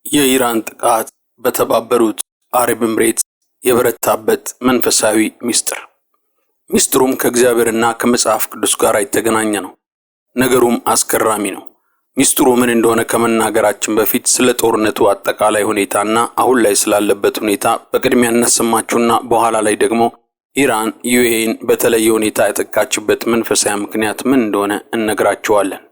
የኢራን ጥቃት በተባበሩት አረብ ኤምሬትስ የበረታበት መንፈሳዊ ሚስጥር። ሚስጥሩም ከእግዚአብሔርና ከመጽሐፍ ቅዱስ ጋር የተገናኘ ነው። ነገሩም አስገራሚ ነው። ሚስጥሩ ምን እንደሆነ ከመናገራችን በፊት ስለ ጦርነቱ አጠቃላይ ሁኔታና አሁን ላይ ስላለበት ሁኔታ በቅድሚያ እናሰማችሁና በኋላ ላይ ደግሞ ኢራን ዩኤኢን በተለየ ሁኔታ ያጠቃችበት መንፈሳዊ ምክንያት ምን እንደሆነ እነግራችኋለን።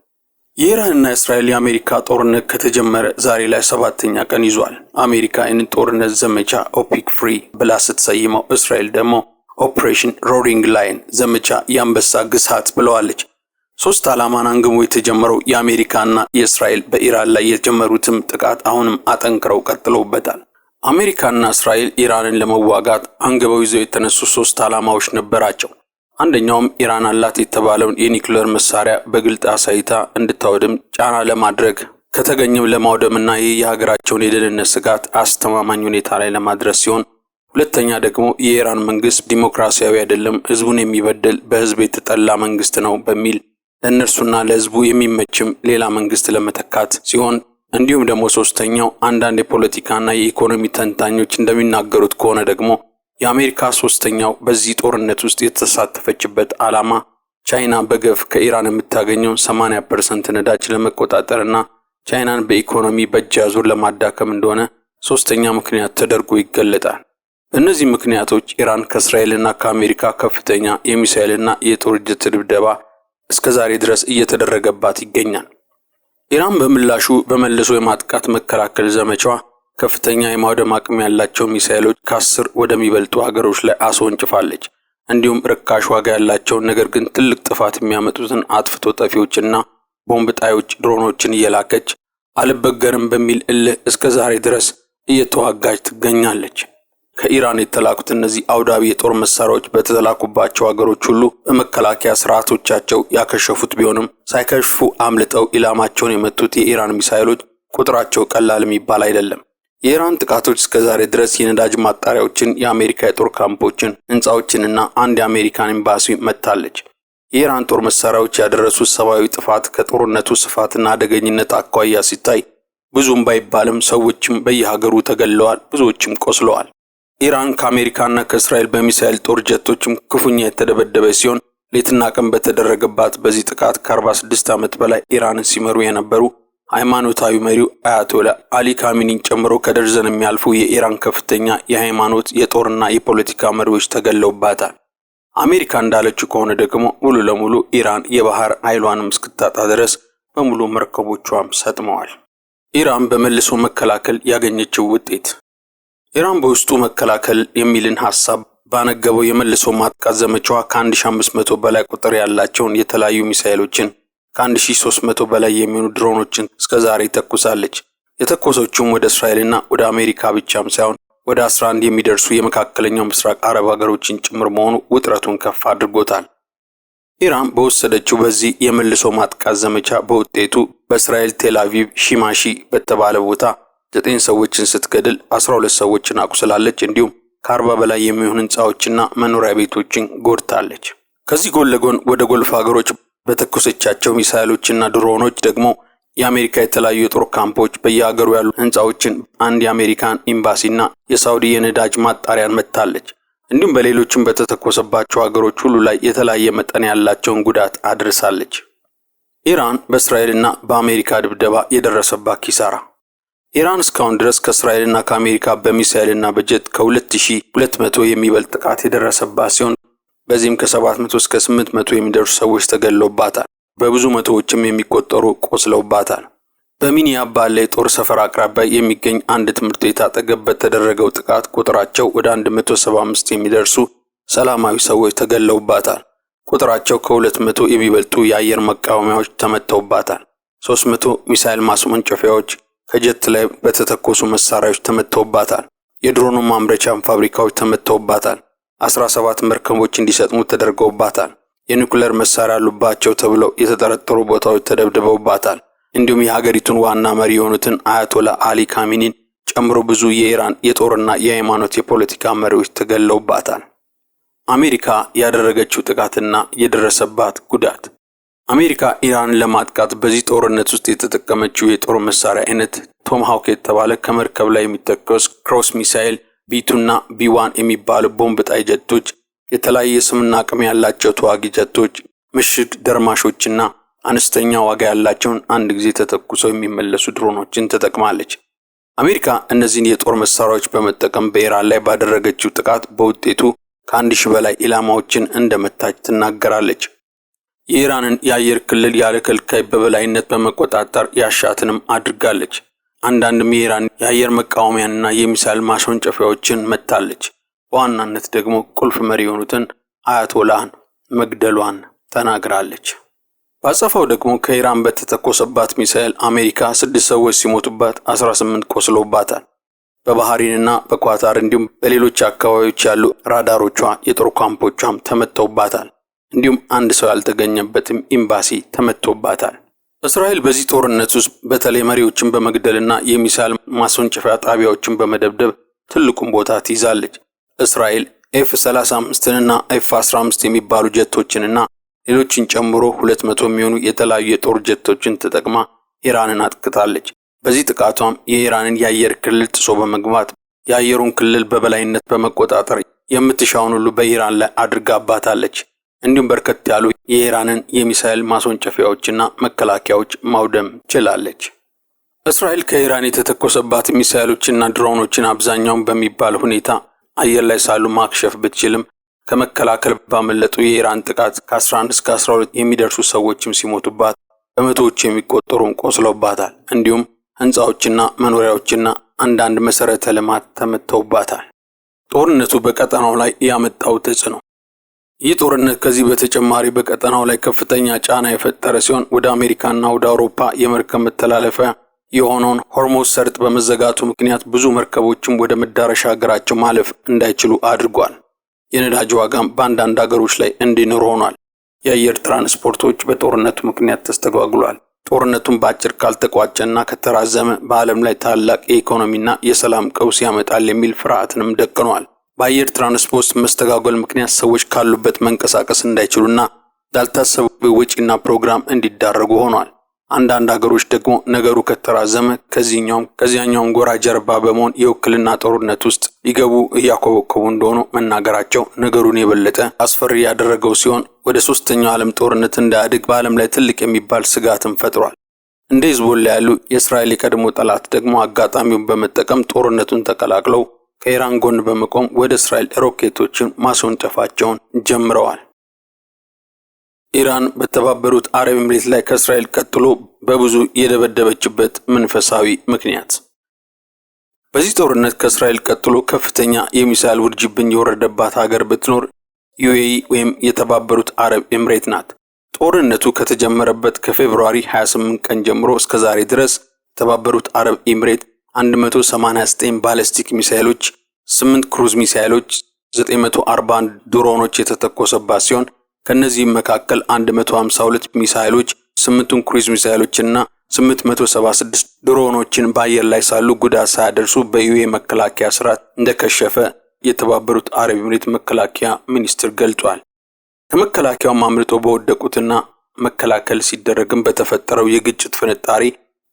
የኢራንና እስራኤል የአሜሪካ ጦርነት ከተጀመረ ዛሬ ላይ 7ኛ ቀን ይዟል። አሜሪካ ይህንን ጦርነት ዘመቻ ኦፒክ ፍሪ ብላ ስትሰይመው፣ እስራኤል ደግሞ ኦፕሬሽን ሮሪንግ ላይን ዘመቻ የአንበሳ ግሳት ብለዋለች። 3 ዓላማን አንግቦ የተጀመረው የአሜሪካና የእስራኤል በኢራን ላይ የጀመሩትም ጥቃት አሁንም አጠንክረው ቀጥለውበታል። አሜሪካና እስራኤል ኢራንን ለመዋጋት አንግበው ይዘው የተነሱ 3 ዓላማዎች ነበራቸው። አንደኛውም ኢራን አላት የተባለውን የኒውክሌር መሳሪያ በግልጽ አሳይታ እንድታወድም ጫና ለማድረግ ከተገኘም ለማውደምና የሀገራቸውን የደህንነት ስጋት አስተማማኝ ሁኔታ ላይ ለማድረስ ሲሆን፣ ሁለተኛ ደግሞ የኢራን መንግስት ዲሞክራሲያዊ አይደለም፣ ህዝቡን የሚበድል በህዝብ የተጠላ መንግስት ነው በሚል ለእነርሱና ለህዝቡ የሚመችም ሌላ መንግስት ለመተካት ሲሆን፣ እንዲሁም ደግሞ ሶስተኛው አንዳንድ የፖለቲካና የኢኮኖሚ ተንታኞች እንደሚናገሩት ከሆነ ደግሞ የአሜሪካ ሶስተኛው በዚህ ጦርነት ውስጥ የተሳተፈችበት ዓላማ ቻይና በገፍ ከኢራን የምታገኘው 80% ነዳጅ ለመቆጣጠርና ቻይናን በኢኮኖሚ በእጅ አዙር ለማዳከም እንደሆነ ሶስተኛ ምክንያት ተደርጎ ይገለጣል። እነዚህ ምክንያቶች ኢራን ከእስራኤልና ከአሜሪካ ከፍተኛ የሚሳኤልና የጦር ጀት ድብደባ እስከዛሬ ድረስ እየተደረገባት ይገኛል። ኢራን በምላሹ በመልሶ የማጥቃት መከላከል ዘመቻዋ ከፍተኛ የማውደም አቅም ያላቸው ሚሳኤሎች ከ10 ወደሚበልጡ ሀገሮች ላይ አስወንጭፋለች። እንዲሁም ርካሽ ዋጋ ያላቸው ነገር ግን ትልቅ ጥፋት የሚያመጡትን አጥፍቶ ጠፊዎችና ቦምብ ጣዮች ድሮኖችን እየላከች አልበገርም በሚል እልህ እስከዛሬ ድረስ እየተዋጋች ትገኛለች። ከኢራን የተላኩት እነዚህ አውዳቢ የጦር መሳሪያዎች በተላኩባቸው ሀገሮች ሁሉ በመከላከያ ስርዓቶቻቸው ያከሸፉት ቢሆንም ሳይከሽፉ አምልጠው ኢላማቸውን የመቱት የኢራን ሚሳኤሎች ቁጥራቸው ቀላል የሚባል አይደለም። የኢራን ጥቃቶች እስከዛሬ ድረስ የነዳጅ ማጣሪያዎችን፣ የአሜሪካ የጦር ካምፖችን፣ ህንጻዎችንና አንድ የአሜሪካን ኤምባሲ መታለች። የኢራን ጦር መሳሪያዎች ያደረሱት ሰብአዊ ጥፋት ከጦርነቱ ስፋትና አደገኝነት አኳያ ሲታይ ብዙም ባይባልም ሰዎችም በየሀገሩ ተገለዋል፣ ብዙዎችም ቆስለዋል። ኢራን ከአሜሪካና ከእስራኤል በሚሳኤል ጦር ጀቶችም ክፉኛ የተደበደበ ሲሆን፣ ሌትና ቀን በተደረገባት በዚህ ጥቃት ከ46 ዓመት በላይ ኢራንን ሲመሩ የነበሩ ሃይማኖታዊ መሪው አያቶላ አሊ ካሚኒን ጨምሮ ከደርዘን የሚያልፉ የኢራን ከፍተኛ የሃይማኖት የጦርና የፖለቲካ መሪዎች ተገለውባታል። አሜሪካ እንዳለችው ከሆነ ደግሞ ሙሉ ለሙሉ ኢራን የባህር ኃይሏንም እስክታጣ ድረስ በሙሉ መርከቦቿም ሰጥመዋል። ኢራን በመልሶ መከላከል ያገኘችው ውጤት። ኢራን በውስጡ መከላከል የሚልን ሐሳብ ባነገበው የመልሶ ማጥቃት ዘመቻዋ ከ1500 በላይ ቁጥር ያላቸውን የተለያዩ ሚሳኤሎችን ከ1300 በላይ የሚሆኑ ድሮኖችን እስከዛሬ ተኩሳለች። የተኮሰችውም ወደ እስራኤልና ወደ አሜሪካ ብቻም ሳይሆን ወደ 11 የሚደርሱ የመካከለኛው ምስራቅ አረብ ሀገሮችን ጭምር መሆኑ ውጥረቱን ከፍ አድርጎታል። ኢራን በወሰደችው በዚህ የመልሶ ማጥቃት ዘመቻ በውጤቱ በእስራኤል ቴል አቪቭ ሺማሺ በተባለ ቦታ 9 ሰዎችን ስትገድል 12 ሰዎችን አቁስላለች። እንዲሁም ከ40 በላይ የሚሆኑ ህንጻዎችና መኖሪያ ቤቶችን ጎድታለች። ከዚህ ጎን ለጎን ወደ ጎልፍ ሀገሮች በተኮሰቻቸው ሚሳኤሎችና ድሮኖች ደግሞ የአሜሪካ የተለያዩ የጦር ካምፖች፣ በየሀገሩ ያሉ ህንጻዎችን፣ አንድ የአሜሪካን ኤምባሲና የሳውዲ የነዳጅ ማጣሪያን መታለች። እንዲሁም በሌሎችም በተተኮሰባቸው ሀገሮች ሁሉ ላይ የተለያየ መጠን ያላቸውን ጉዳት አድርሳለች። ኢራን በእስራኤልና በአሜሪካ ድብደባ የደረሰባት ኪሳራ። ኢራን እስካሁን ድረስ ከእስራኤልና ከአሜሪካ በሚሳኤልና በጀት ከ2200 የሚበልጥ ጥቃት የደረሰባት ሲሆን በዚህም ከ700 እስከ 800 የሚደርሱ ሰዎች ተገለውባታል። በብዙ መቶዎችም የሚቆጠሩ ቆስለውባታል። በሚኒያብ ባለ የጦር ሰፈር አቅራቢያ የሚገኝ አንድ ትምህርት ቤት አጠገብ በተደረገው ጥቃት ቁጥራቸው ወደ 175 የሚደርሱ ሰላማዊ ሰዎች ተገለውባታል። ቁጥራቸው ከ200 የሚበልጡ የአየር መቃወሚያዎች ተመተውባታል። 300 ሚሳኤል ማስወንጨፊያዎች ከጀት ላይ በተተኮሱ መሳሪያዎች ተመተውባታል። የድሮኑ ማምረቻም ፋብሪካዎች ተመተውባታል። 17 መርከቦች እንዲሰጥሙ ተደርገውባታል። የኒውክሌር መሳሪያ ያሉባቸው ተብለው የተጠረጠሩ ቦታዎች ተደብድበውባታል። እንዲሁም የሀገሪቱን ዋና መሪ የሆኑትን አያቶላ አሊ ካሚኒን ጨምሮ ብዙ የኢራን የጦርና የሃይማኖት የፖለቲካ መሪዎች ተገለውባታል። አሜሪካ ያደረገችው ጥቃትና የደረሰባት ጉዳት። አሜሪካ ኢራንን ለማጥቃት በዚህ ጦርነት ውስጥ የተጠቀመችው የጦር መሳሪያ አይነት ቶማሃውክ የተባለ ከመርከብ ላይ የሚተኮስ ክሮስ ሚሳኤል፣ ቢ2 እና ቢ1 የሚባሉ ቦምብ ጣይ ጀቶች፣ የተለያየ ስምና አቅም ያላቸው ተዋጊ ጀቶች፣ ምሽግ ደርማሾችና አነስተኛ ዋጋ ያላቸውን አንድ ጊዜ ተተኩሰው የሚመለሱ ድሮኖችን ተጠቅማለች። አሜሪካ እነዚህን የጦር መሳሪያዎች በመጠቀም በኢራን ላይ ባደረገችው ጥቃት በውጤቱ ከ1000 በላይ ኢላማዎችን እንደመታች ትናገራለች። የኢራንን የአየር ክልል ያለ ከልካይ በበላይነት በመቆጣጠር ያሻትንም አድርጋለች። አንዳንድም የኢራን የአየር መቃወሚያንና የሚሳይል ማስወንጨፊያዎችን መታለች። በዋናነት ደግሞ ቁልፍ መሪ የሆኑትን አያቶላህን መግደሏን ተናግራለች። ባጸፋው ደግሞ ከኢራን በተተኮሰባት ሚሳኤል አሜሪካ 6 ሰዎች ሲሞቱባት 18 ቆስለውባታል። በባህሪንና በኳታር እንዲሁም በሌሎች አካባቢዎች ያሉ ራዳሮቿ የጦር ካምፖቿም ተመተውባታል። እንዲሁም አንድ ሰው ያልተገኘበትም ኤምባሲ ተመቶባታል። እስራኤል በዚህ ጦርነት ውስጥ በተለይ መሪዎችን በመግደልና የሚሳኤል ማስወንጨፊያ ጣቢያዎችን በመደብደብ ትልቁን ቦታ ትይዛለች። እስራኤል ኤፍ-35ና ኤፍ-15 የሚባሉ ጀቶችንና ሌሎችን ጨምሮ 200 የሚሆኑ የተለያዩ የጦር ጀቶችን ተጠቅማ ኢራንን አጥቅታለች። በዚህ ጥቃቷም የኢራንን የአየር ክልል ጥሶ በመግባት የአየሩን ክልል በበላይነት በመቆጣጠር የምትሻውን ሁሉ በኢራን ላይ አድርጋባታለች። እንዲሁም በርከት ያሉ የኢራንን የሚሳኤል ማስወንጨፊያዎችና መከላከያዎች ማውደም ችላለች። እስራኤል ከኢራን የተተኮሰባት ሚሳኤሎችና ድሮኖችን አብዛኛውን በሚባል ሁኔታ አየር ላይ ሳሉ ማክሸፍ ብትችልም ከመከላከል ባመለጡ የኢራን ጥቃት ከ11 እስከ 12 የሚደርሱ ሰዎችም ሲሞቱባት በመቶዎች የሚቆጠሩም ቆስለውባታል። እንዲሁም ህንጻዎችና መኖሪያዎችና አንዳንድ መሰረተ ልማት ተመተውባታል። ጦርነቱ በቀጠናው ላይ ያመጣው ተጽዕኖ። ይህ ጦርነት ከዚህ በተጨማሪ በቀጠናው ላይ ከፍተኛ ጫና የፈጠረ ሲሆን ወደ አሜሪካና ወደ አውሮፓ የመርከብ መተላለፊያ የሆነውን ሆርሙዝ ሰርጥ በመዘጋቱ ምክንያት ብዙ መርከቦችም ወደ መዳረሻ ሀገራቸው ማለፍ እንዳይችሉ አድርጓል። የነዳጅ ዋጋም በአንዳንድ ሀገሮች ላይ እንዲኖር ሆኗል። የአየር ትራንስፖርቶች በጦርነቱ ምክንያት ተስተጓጉሏል። ጦርነቱን በአጭር ካልተቋጨና ከተራዘመ በዓለም ላይ ታላቅ የኢኮኖሚና የሰላም ቀውስ ያመጣል የሚል ፍርሃትንም ደቅኗል። በአየር ትራንስፖርት መስተጓጎል ምክንያት ሰዎች ካሉበት መንቀሳቀስ እንዳይችሉና ላልታሰበ ወጪና ፕሮግራም እንዲዳረጉ ሆኗል። አንዳንድ ሀገሮች ደግሞ ነገሩ ከተራዘመ ከዚያኛውም ጎራ ጀርባ በመሆን የውክልና ጦርነት ውስጥ ሊገቡ እያኮበኮቡ እንደሆኑ መናገራቸው ነገሩን የበለጠ አስፈሪ ያደረገው ሲሆን ወደ 3ኛው ዓለም ጦርነት እንዳያድግ በዓለም ላይ ትልቅ የሚባል ስጋትን ፈጥሯል። እንደ ሂዝቦላ ያሉ የእስራኤል የቀድሞ ጠላት ደግሞ አጋጣሚውን በመጠቀም ጦርነቱን ተቀላቅለው ከኢራን ጎን በመቆም ወደ እስራኤል ሮኬቶችን ማስወንጨፋቸውን ጀምረዋል። ኢራን በተባበሩት አረብ ኤምሬት ላይ ከእስራኤል ቀጥሎ በብዙ የደበደበችበት መንፈሳዊ ምክንያት። በዚህ ጦርነት ከእስራኤል ቀጥሎ ከፍተኛ የሚሳኤል ውርጅብኝ የወረደባት ሀገር ብትኖር ዩኤኢ ወይም የተባበሩት አረብ ኤምሬት ናት። ጦርነቱ ከተጀመረበት ከፌብሩዋሪ 28 ቀን ጀምሮ እስከ ዛሬ ድረስ የተባበሩት አረብ ኤምሬት 189 ባሊስቲክ ሚሳኤሎች፣ 8 ክሩዝ ሚሳኤሎች፣ 941 ድሮኖች የተተኮሰባት ሲሆን ከነዚህም መካከል 152 ሚሳኤሎች፣ 8 ክሩዝ ሚሳኤሎችና 876 ድሮኖችን በአየር ላይ ሳሉ ጉዳት ሳያደርሱ በዩኤ መከላከያ ስርዓት እንደከሸፈ የተባበሩት አረብ ኤምሬት መከላከያ ሚኒስትር ገልጿል። ከመከላከያው አምልጦ በወደቁትና መከላከል ሲደረግም በተፈጠረው የግጭት ፍንጣሪ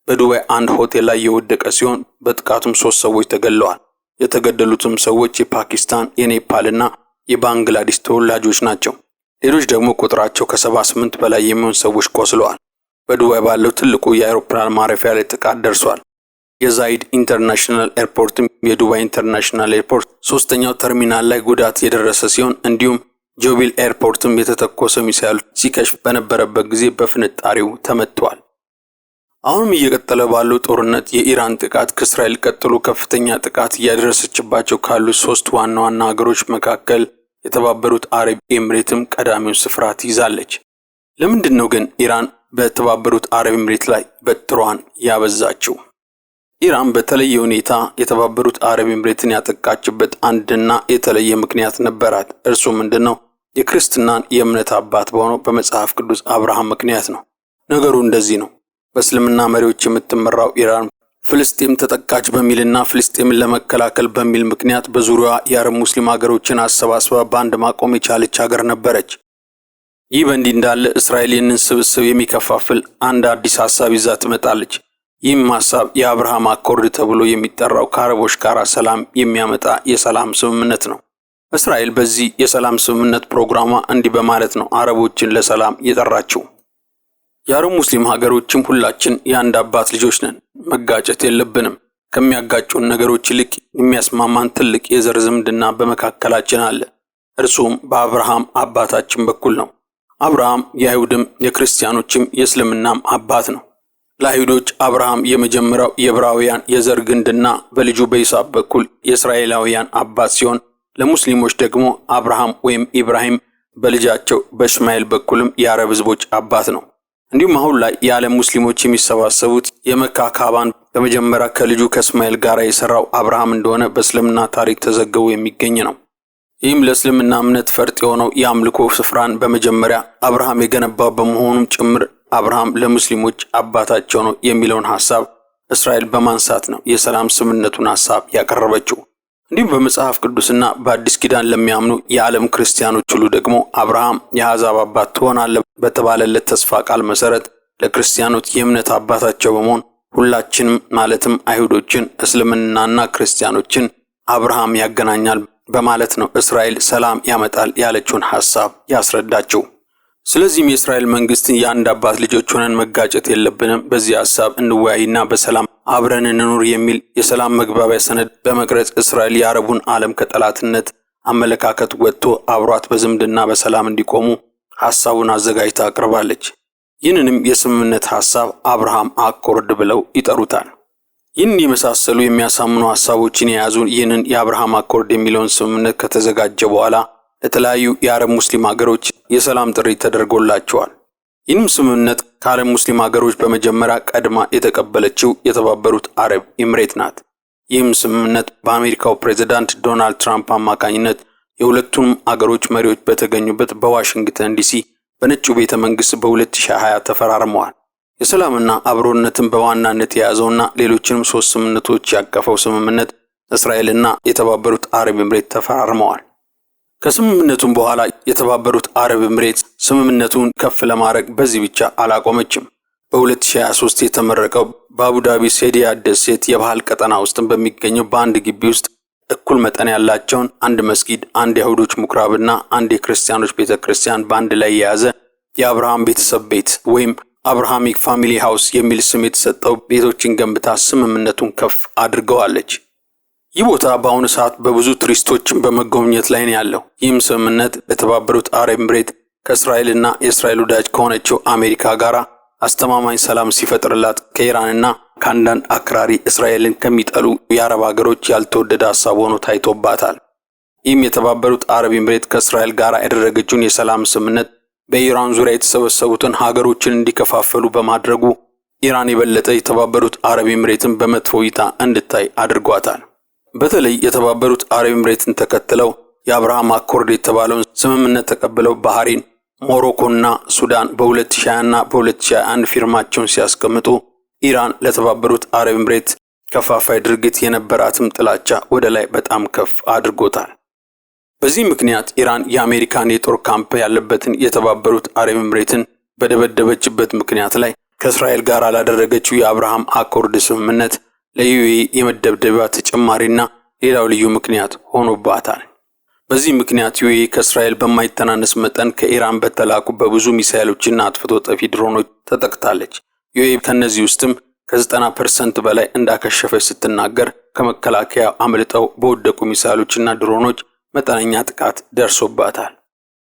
በዱባይ አንድ ሆቴል ላይ የወደቀ ሲሆን በጥቃቱም 3 ሰዎች ተገለዋል። የተገደሉትም ሰዎች የፓኪስታን፣ የኔፓልና የባንግላዴሽ ተወላጆች ናቸው። ሌሎች ደግሞ ቁጥራቸው ከ78 በላይ የሚሆኑ ሰዎች ቆስለዋል። በዱባይ ባለው ትልቁ የአውሮፕላን ማረፊያ ላይ ጥቃት ደርሷል። የዛይድ ኢንተርናሽናል ኤርፖርትም የዱባይ ኢንተርናሽናል ኤርፖርት 3ኛው ተርሚናል ላይ ጉዳት የደረሰ ሲሆን እንዲሁም ጆቢል ኤርፖርትም የተተኮሰ ሚሳኤል ሲከሽፍ በነበረበት ጊዜ በፍንጣሪው ተመቷል። አሁንም እየቀጠለ ባለው ጦርነት የኢራን ጥቃት ከእስራኤል ቀጥሎ ከፍተኛ ጥቃት እያደረሰችባቸው ካሉ 3 ዋና ዋና ሀገሮች መካከል የተባበሩት አረብ ኤምሬትም ቀዳሚውን ስፍራ ትይዛለች። ለምንድን ነው ግን ኢራን በተባበሩት አረብ ኤምሬት ላይ በትሯን ያበዛችው? ኢራን በተለየ ሁኔታ የተባበሩት አረብ ኤምሬትን ያጠቃችበት አንድና የተለየ ምክንያት ነበራት። እርሱ ምንድነው? የክርስትናን የእምነት አባት በሆነው በመጽሐፍ ቅዱስ አብርሃም ምክንያት ነው። ነገሩ እንደዚህ ነው። በእስልምና መሪዎች የምትመራው ኢራን ፍልስጤም ተጠቃች በሚልና ፍልስጤምን ለመከላከል በሚል ምክንያት በዙሪያዋ የአረብ ሙስሊም ሀገሮችን አሰባስባ በአንድ ማቆም የቻለች ሀገር ነበረች። ይህ በእንዲህ እንዳለ እስራኤል ይህንን ስብስብ የሚከፋፍል አንድ አዲስ ሀሳብ ይዛ ትመጣለች። ይህም ሐሳብ የአብርሃም አኮርድ ተብሎ የሚጠራው ከአረቦች ጋር ሰላም የሚያመጣ የሰላም ስምምነት ነው። እስራኤል በዚህ የሰላም ስምምነት ፕሮግራሟ እንዲህ በማለት ነው አረቦችን ለሰላም የጠራችው። የአረብ ሙስሊም ሀገሮችም ሁላችን የአንድ አባት ልጆች ነን። መጋጨት የለብንም። ከሚያጋጩን ነገሮች ይልቅ የሚያስማማን ትልቅ የዘር ዝምድና በመካከላችን አለ። እርሱም በአብርሃም አባታችን በኩል ነው። አብርሃም የአይሁድም የክርስቲያኖችም የእስልምናም አባት ነው። ለአይሁዶች አብርሃም የመጀመሪያው የዕብራውያን የዘር ግንድና በልጁ በይስሐቅ በኩል የእስራኤላውያን አባት ሲሆን ለሙስሊሞች ደግሞ አብርሃም ወይም ኢብራሂም በልጃቸው በእስማኤል በኩልም የአረብ ሕዝቦች አባት ነው። እንዲሁም አሁን ላይ የዓለም ሙስሊሞች የሚሰባሰቡት የመካ ካዕባን በመጀመሪያ ከልጁ ከእስማኤል ጋር የሰራው አብርሃም እንደሆነ በእስልምና ታሪክ ተዘግቦ የሚገኝ ነው። ይህም ለእስልምና እምነት ፈርጥ የሆነው የአምልኮ ስፍራን በመጀመሪያ አብርሃም የገነባው በመሆኑም ጭምር አብርሃም ለሙስሊሞች አባታቸው ነው የሚለውን ሐሳብ እስራኤል በማንሳት ነው የሰላም ስምምነቱን ሐሳብ ያቀረበችው። እንዲሁም በመጽሐፍ ቅዱስና በአዲስ ኪዳን ለሚያምኑ የዓለም ክርስቲያኖች ሁሉ ደግሞ አብርሃም የአሕዛብ አባት ትሆናለህ በተባለለት ተስፋ ቃል መሰረት ለክርስቲያኖች የእምነት አባታቸው በመሆን ሁላችንም ማለትም አይሁዶችን፣ እስልምናና ክርስቲያኖችን አብርሃም ያገናኛል በማለት ነው እስራኤል ሰላም ያመጣል ያለችውን ሐሳብ ያስረዳቸው። ስለዚህም የእስራኤል መንግስት የአንድ አባት ልጆች ሆነን መጋጨት የለብንም፣ በዚህ ሐሳብ እንወያይና በሰላም አብረን እንኑር የሚል የሰላም መግባቢያ ሰነድ በመቅረጽ እስራኤል የአረቡን ዓለም ከጠላትነት አመለካከት ወጥቶ አብሯት በዝምድና በሰላም እንዲቆሙ ሐሳቡን አዘጋጅታ አቅርባለች። ይህንንም የስምምነት ሐሳብ አብርሃም አኮርድ ብለው ይጠሩታል። ይህን የመሳሰሉ የሚያሳምኑ ሐሳቦችን የያዙ ይህንን የአብርሃም አኮርድ የሚለውን ስምምነት ከተዘጋጀ በኋላ ለተለያዩ የአረብ ሙስሊም ሀገሮች የሰላም ጥሪ ተደርጎላቸዋል። ይህንም ስምምነት ከዓለም ሙስሊም ሀገሮች በመጀመሪያ ቀድማ የተቀበለችው የተባበሩት አረብ ኤምሬት ናት። ይህም ስምምነት በአሜሪካው ፕሬዝዳንት ዶናልድ ትራምፕ አማካኝነት የሁለቱም አገሮች መሪዎች በተገኙበት በዋሽንግተን ዲሲ በነጩ ቤተ መንግስት በ2020 ተፈራርመዋል። የሰላምና አብሮነትን በዋናነት የያዘውና ሌሎችንም 3 ስምምነቶች ያቀፈው ስምምነት እስራኤልና የተባበሩት አረብ ኤምሬት ተፈራርመዋል። ከስምምነቱም በኋላ የተባበሩት አረብ ኤምሬት ስምምነቱን ከፍ ለማድረግ በዚህ ብቻ አላቆመችም። በ2023 የተመረቀው በአቡዳቢ ሴዲያ ደሴት የባህል ቀጠና ውስጥ በሚገኘው በአንድ ግቢ ውስጥ እኩል መጠን ያላቸውን አንድ መስጊድ፣ አንድ የአይሁዶች ምኩራብና አንድ የክርስቲያኖች ቤተክርስቲያን በአንድ ላይ የያዘ የአብርሃም ቤተሰብ ቤት ወይም አብርሃሚክ ፋሚሊ ሃውስ የሚል ስም የተሰጠው ቤቶችን ገንብታ ስምምነቱን ከፍ አድርገዋለች። ይህ ቦታ በአሁኑ ሰዓት በብዙ ቱሪስቶችን በመጎብኘት ላይ ነው ያለው። ይህም ስምምነት ለተባበሩት አረብ ኤምሬት ከእስራኤልና የእስራኤል ወዳጅ ከሆነችው አሜሪካ ጋር አስተማማኝ ሰላም ሲፈጥርላት ከኢራንና ከአንዳንድ አክራሪ እስራኤልን ከሚጠሉ የአረብ ሀገሮች ያልተወደደ ሐሳብ ሆኖ ታይቶባታል። ይህም የተባበሩት አረብ ኤምሬት ከእስራኤል ጋር ያደረገችውን የሰላም ስምምነት በኢራን ዙሪያ የተሰበሰቡትን ሀገሮችን እንዲከፋፈሉ በማድረጉ ኢራን የበለጠ የተባበሩት አረብ ኤምሬትን በመጥፎ እይታ እንድታይ አድርጓታል። በተለይ የተባበሩት አረብ ኤምሬትን ተከትለው የአብርሃም አኮርድ የተባለውን ስምምነት ተቀብለው ባህሬን፣ ሞሮኮና ሱዳን በ2020ና በ2021 ፊርማቸውን ሲያስቀምጡ ኢራን ለተባበሩት አረብ ኤምሬት ከፋፋይ ድርጊት የነበራትም ጥላቻ ወደ ላይ በጣም ከፍ አድርጎታል። በዚህ ምክንያት ኢራን የአሜሪካን የጦር ካምፕ ያለበትን የተባበሩት አረብ ኤምሬትን በደበደበችበት ምክንያት ላይ ከእስራኤል ጋር ላደረገችው የአብርሃም አኮርድ ስምምነት ለዩኤኢ የመደብደቢያ ተጨማሪና ሌላው ልዩ ምክንያት ሆኖባታል። በዚህ ምክንያት ዩኤኢ ከእስራኤል በማይተናነስ መጠን ከኢራን በተላኩ በብዙ ሚሳኤሎችና አጥፍቶ ጠፊ ድሮኖች ተጠቅታለች። ዩኤኢ ከነዚህ ውስጥም ከ90% በላይ እንዳከሸፈች ስትናገር ከመከላከያ አምልጠው በወደቁ ሚሳኤሎችና ድሮኖች መጠነኛ ጥቃት ደርሶባታል።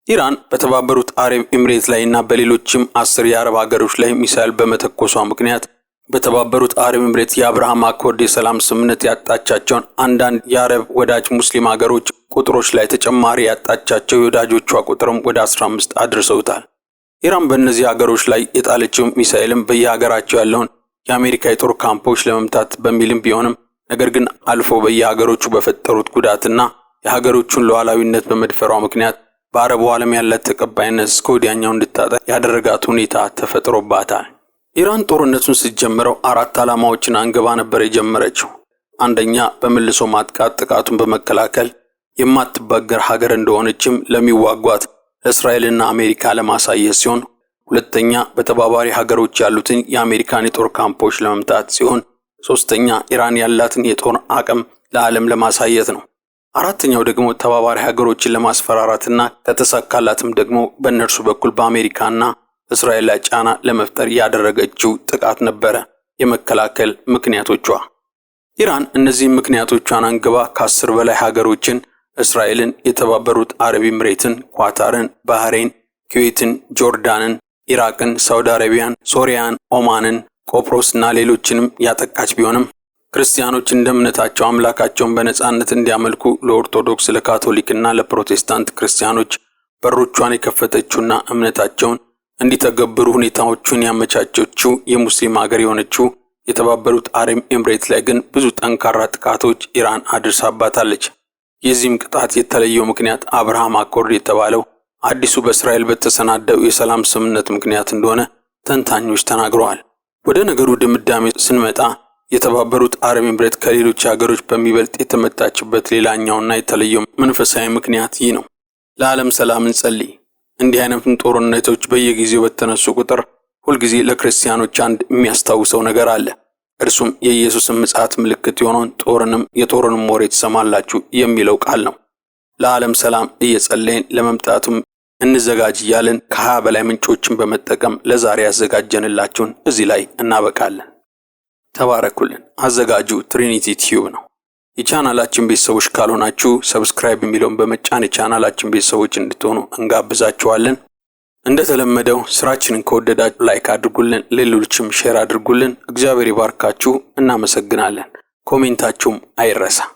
ኢራን በተባበሩት አረብ ኤምሬት ላይና በሌሎችም 10 የአረብ ሀገሮች ላይ ሚሳኤል በመተኮሷ ምክንያት በተባበሩት አረብ ኤምሬት የአብርሃም አኮርድ የሰላም ስምምነት ያጣቻቸውን አንዳንድ የአረብ ወዳጅ ሙስሊም ሀገሮች ቁጥሮች ላይ ተጨማሪ ያጣቻቸው የወዳጆቿ ቁጥርም ወደ 15 አድርሰውታል። ኢራን በእነዚህ ሀገሮች ላይ የጣለችው ሚሳኤልም በየሀገራቸው ያለውን የአሜሪካ የጦር ካምፖች ለመምታት በሚልም ቢሆንም ነገር ግን አልፎ በየሀገሮቹ በፈጠሩት ጉዳትና የሀገሮቹን ሉዓላዊነት በመድፈሯ ምክንያት በአረቡ ዓለም ያላት ተቀባይነት እስከ ወዲያኛው እንድታጣ ያደረጋት ሁኔታ ተፈጥሮባታል። ኢራን ጦርነቱን ስትጀምረው 4 ዓላማዎችን አንግባ ነበር የጀመረችው። አንደኛ፣ በመልሶ ማጥቃት ጥቃቱን በመከላከል የማትበገር ሀገር እንደሆነችም ለሚዋጓት ለእስራኤልና አሜሪካ ለማሳየት ሲሆን፣ ሁለተኛ በተባባሪ ሀገሮች ያሉትን የአሜሪካን የጦር ካምፖች ለመምታት ሲሆን፣ ሶስተኛ ኢራን ያላትን የጦር አቅም ለዓለም ለማሳየት ነው። አራተኛው ደግሞ ተባባሪ ሀገሮችን ለማስፈራራትና ከተሳካላትም ደግሞ በእነርሱ በኩል በአሜሪካና እስራኤል ላይ ጫና ለመፍጠር ያደረገችው ጥቃት ነበረ። የመከላከል ምክንያቶቿ ኢራን እነዚህ ምክንያቶቿን አንግባ ከ10 በላይ ሀገሮችን እስራኤልን፣ የተባበሩት አረብ ኤምሬትን፣ ኳታርን፣ ባህሬን፣ ኩዌትን፣ ጆርዳንን፣ ኢራቅን፣ ሳውዲ አረቢያን፣ ሶሪያን፣ ኦማንን፣ ቆጵሮስና ሌሎችንም ያጠቃች ቢሆንም ክርስቲያኖች እንደ እምነታቸው አምላካቸውን በነጻነት እንዲያመልኩ ለኦርቶዶክስ፣ ለካቶሊክና ለፕሮቴስታንት ክርስቲያኖች በሮቿን የከፈተችውና እምነታቸውን እንዲተገብሩ ሁኔታዎቹን ያመቻቸችው የሙስሊም ሀገር የሆነችው የተባበሩት አረብ ኤምሬት ላይ ግን ብዙ ጠንካራ ጥቃቶች ኢራን አድርሳባታለች። የዚህም ቅጣት የተለየው ምክንያት አብርሃም አኮርድ የተባለው አዲሱ በእስራኤል በተሰናደው የሰላም ስምምነት ምክንያት እንደሆነ ተንታኞች ተናግረዋል። ወደ ነገሩ ድምዳሜ ስንመጣ የተባበሩት አረብ ኤምሬት ከሌሎች ሀገሮች በሚበልጥ የተመታችበት ሌላኛውና የተለየው መንፈሳዊ ምክንያት ይህ ነው። ለዓለም ሰላም እንጸልይ። እንዲህ አይነቱን ጦርነቶች በየጊዜው በተነሱ ቁጥር ሁልጊዜ ለክርስቲያኖች አንድ የሚያስታውሰው ነገር አለ። እርሱም የኢየሱስን ምጽአት ምልክት የሆነውን የጦርንም ወሬ ትሰማላችሁ የሚለው ቃል ነው። ለዓለም ሰላም እየጸለይን ለመምጣቱም እንዘጋጅ እያልን ከ20 በላይ ምንጮችን በመጠቀም ለዛሬ ያዘጋጀንላችሁን እዚህ ላይ እናበቃለን። ተባረኩልን። አዘጋጁ ትሪኒቲ ቲዩብ ነው። የቻናላችን ቤተሰቦች ካልሆናችሁ ሰብስክራይብ የሚለውን በመጫን የቻናላችን ቤተሰቦች እንድትሆኑ እንጋብዛችኋለን። እንደተለመደው ስራችንን ከወደዳችሁ ላይክ አድርጉልን፣ ሌሎችም ሼር አድርጉልን። እግዚአብሔር ይባርካችሁ። እናመሰግናለን። ኮሜንታችሁም አይረሳ።